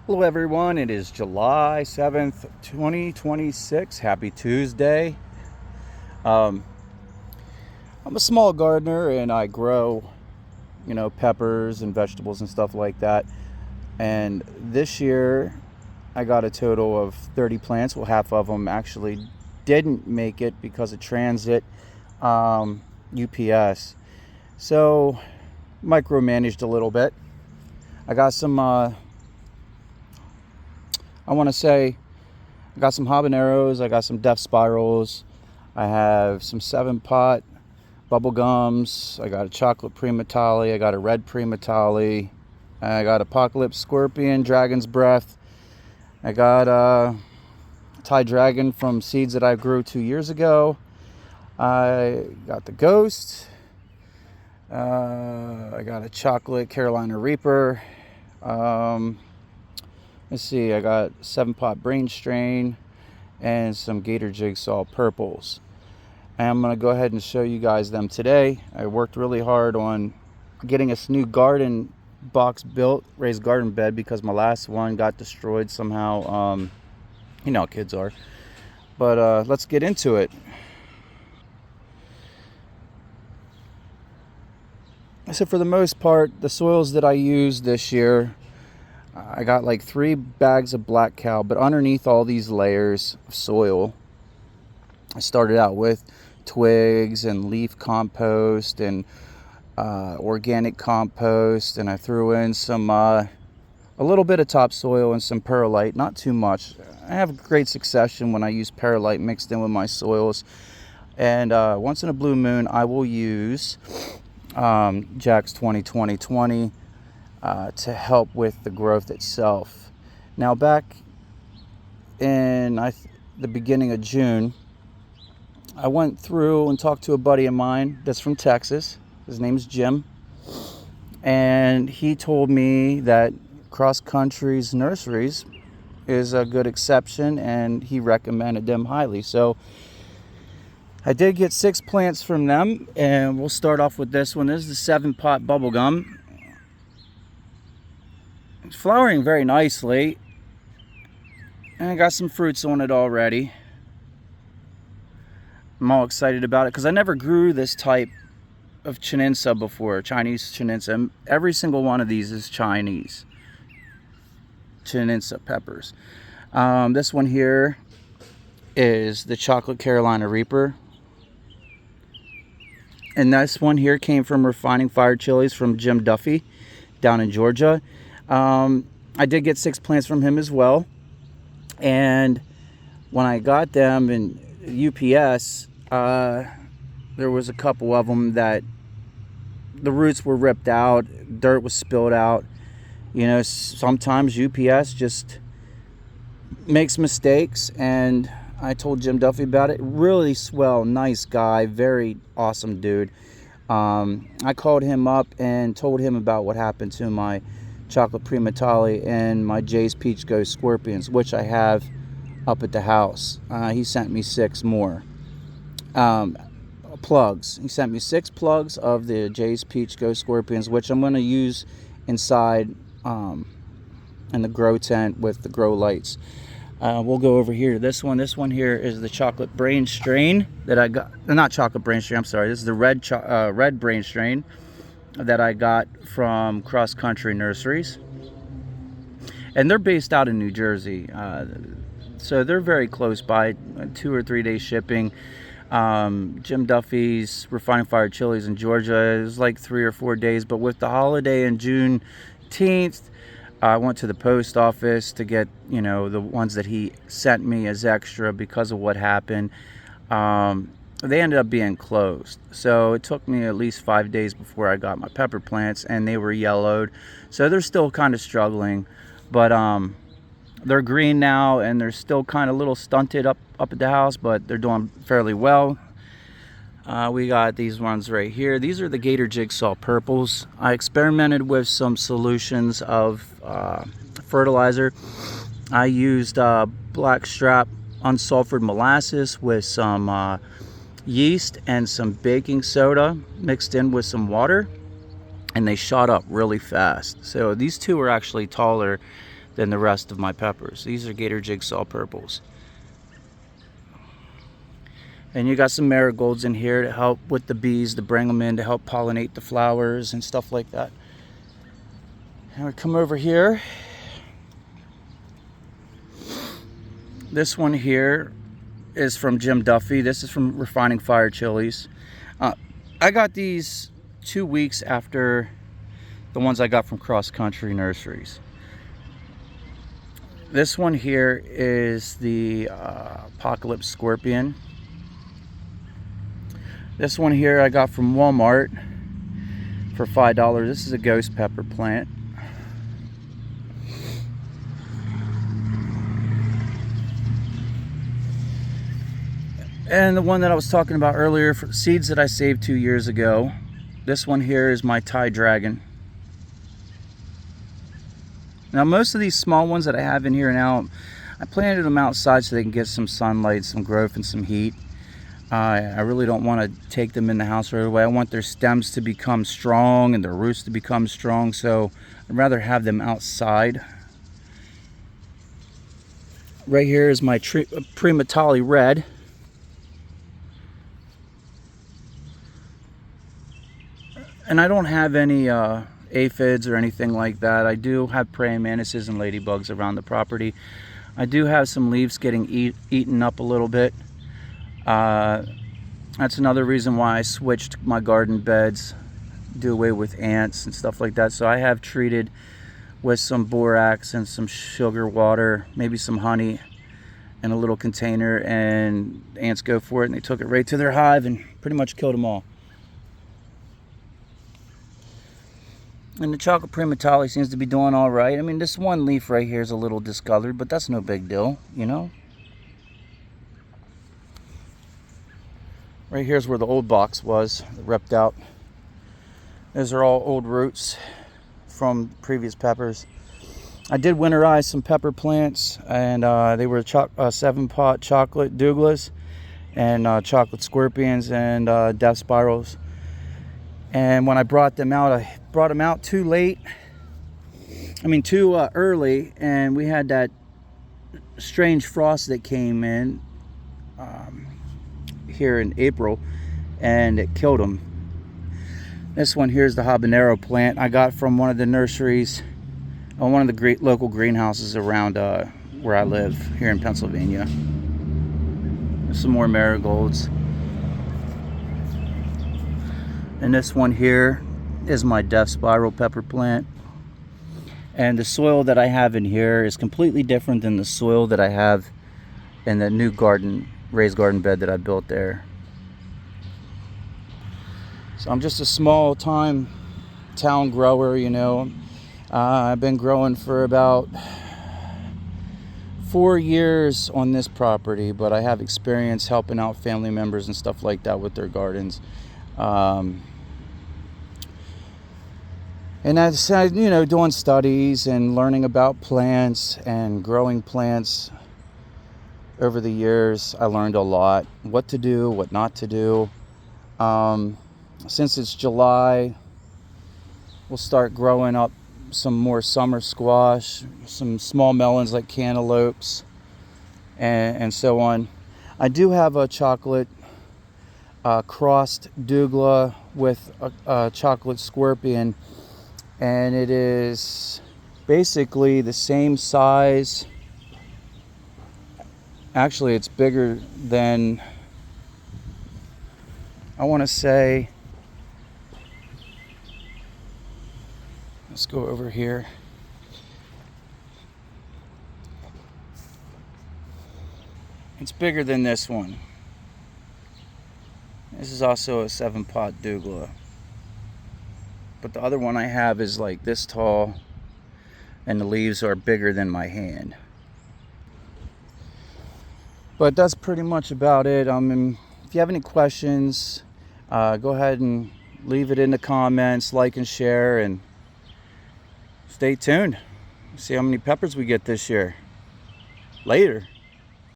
Hello everyone, it is July 7th, 2026. Happy Tuesday. Um, I'm a small gardener and I grow, peppers and vegetables and stuff like that. And this year I got a total of 30 plants. Well, half of them actually didn't make it because of transit, UPS. So micromanaged a little bit. I got some I want to say I got some habaneros, I got some death spirals, I have some 7-pot bubble gums, I got a chocolate primatali, I got a red primatali, I got apocalypse scorpion, dragon's breath, I got Thai dragon from seeds that I grew 2 years ago, I got the ghost, I got a chocolate Carolina Reaper. Let's see, I got 7-pot brain strain and some Gator Jigsaw purples. And I'm going to go ahead and show you guys them today. I worked really hard on getting this new garden box built, raised garden bed, because my last one got destroyed somehow. You know how kids are. But let's get into it. So for the most part, the soils that I used this year, I got like 3 bags of black cow, but underneath all these layers of soil, I started out with twigs and leaf compost and organic compost, and I threw in some a little bit of topsoil and some perlite, not too much. I have great succession when I use perlite mixed in with my soils, and once in a blue moon I will use Jack's 20-20-20 to help with the growth itself. Now, back in the beginning of June, I went through and talked to a buddy of mine that's from Texas. His name's Jim, and he told me that Cross Country's Nurseries is a good exception, and he recommended them highly. So I did get 6 plants from them, and we'll start off with this one. This is the 7-pot bubblegum. It's flowering very nicely, and I got some fruits on it already. I'm all excited about it because I never grew this type of Chinensa before, Chinese Chinensa. Every single one of these is Chinese Chinensa peppers. This one here is the chocolate Carolina Reaper, and this one here came from Refining Fire Chilies from Jim Duffy down in Georgia. I did get 6 plants from him as well, and when I got them in UPS, there was a couple of them that the roots were ripped out, dirt was spilled out. Sometimes UPS just makes mistakes, and I told Jim Duffy about it. Really swell, nice guy, very awesome dude. I called him up and told him about what happened to my chocolate primatali and my Jay's Peach Ghost scorpions, which I have up at the house. He sent me 6 more plugs. He sent me 6 plugs of the Jay's Peach Ghost scorpions, which I'm going to use inside in the grow tent with the grow lights. We'll go over here to this one. This one here is the chocolate brain strain that I got. Not chocolate brain strain, I'm sorry. This is the red brain strain that I got from Cross Country Nurseries. And they're based out in New Jersey. So they're very close by, 2 or 3 days shipping. Jim Duffy's Refining Fire Chilies in Georgia is like 3 or 4 days. But with the holiday in Juneteenth, I went to the post office to get, the ones that he sent me as extra because of what happened. They ended up being closed. So it took me at least 5 days before I got my pepper plants, and they were yellowed. So they're still kind of struggling, but they're green now, and they're still kind of a little stunted up at the house, but they're doing fairly well. We got these ones right here. These are the Gator Jigsaw purples. I experimented with some solutions of fertilizer. I used blackstrap unsulfured molasses with some yeast and some baking soda mixed in with some water, and they shot up really fast. So these two are actually taller than the rest of my peppers. These are Gator Jigsaw purples. And you got some marigolds in here to help with the bees, to bring them in to help pollinate the flowers and stuff like that. And we come over here. This one here is from Jim Duffy. This is from Refining Fire Chilies. I got these 2 weeks after the ones I got from Cross Country Nurseries. This one here is the Apocalypse Scorpion. This one here I got from Walmart for $5. This is a ghost pepper plant. And the one that I was talking about earlier, for seeds that I saved 2 years ago. This one here is my Thai Dragon. Now most of these small ones that I have in here now, I planted them outside so they can get some sunlight, some growth, and some heat. I really don't want to take them in the house right away. I want their stems to become strong and their roots to become strong, so I'd rather have them outside. Right here is my Primatali Red. And I don't have any aphids or anything like that. I do have praying mantises and ladybugs around the property. I do have some leaves getting eaten up a little bit. That's another reason why I switched my garden beds, do away with ants and stuff like that. So I have treated with some borax and some sugar water, maybe some honey in a little container, and ants go for it, and they took it right to their hive and pretty much killed them all. And the chocolate Primatali seems to be doing all right. I mean, this one leaf right here is a little discolored, but that's no big deal, you know? Right here's where the old box was, ripped out. Those are all old roots from previous peppers. I did winterize some pepper plants, and they were 7-pot chocolate Douglas and chocolate scorpions and death spirals. And when I brought them out, I brought them out too late. Too early, and we had that strange frost that came in here in April, and it killed them. This one here is the habanero plant I got from one of the nurseries, one of the great local greenhouses around where I live here in Pennsylvania. There's some more marigolds. And this one here is my death spiral pepper plant. And the soil that I have in here is completely different than the soil that I have in the new raised garden bed that I built there. So I'm just a small time town grower, you know. I've been growing for about 4 years on this property, but I have experience helping out family members and stuff like that with their gardens. And that's, you know, doing studies and learning about plants and growing plants. Over the years, I learned a lot. What to do, what not to do. Since it's July, we'll start growing up some more summer squash, some small melons like cantaloupes, and so on. I do have a chocolate crossed Douglas with a chocolate scorpion, and it is basically the same size. Actually, it's bigger than, I want to say, let's go over here. It's bigger than this one. This is also a 7-pot Douglas. But the other one I have is like this tall, and the leaves are bigger than my hand. But that's pretty much about it. If you have any questions, go ahead and leave it in the comments, like and share, and stay tuned. See how many peppers we get this year. Later.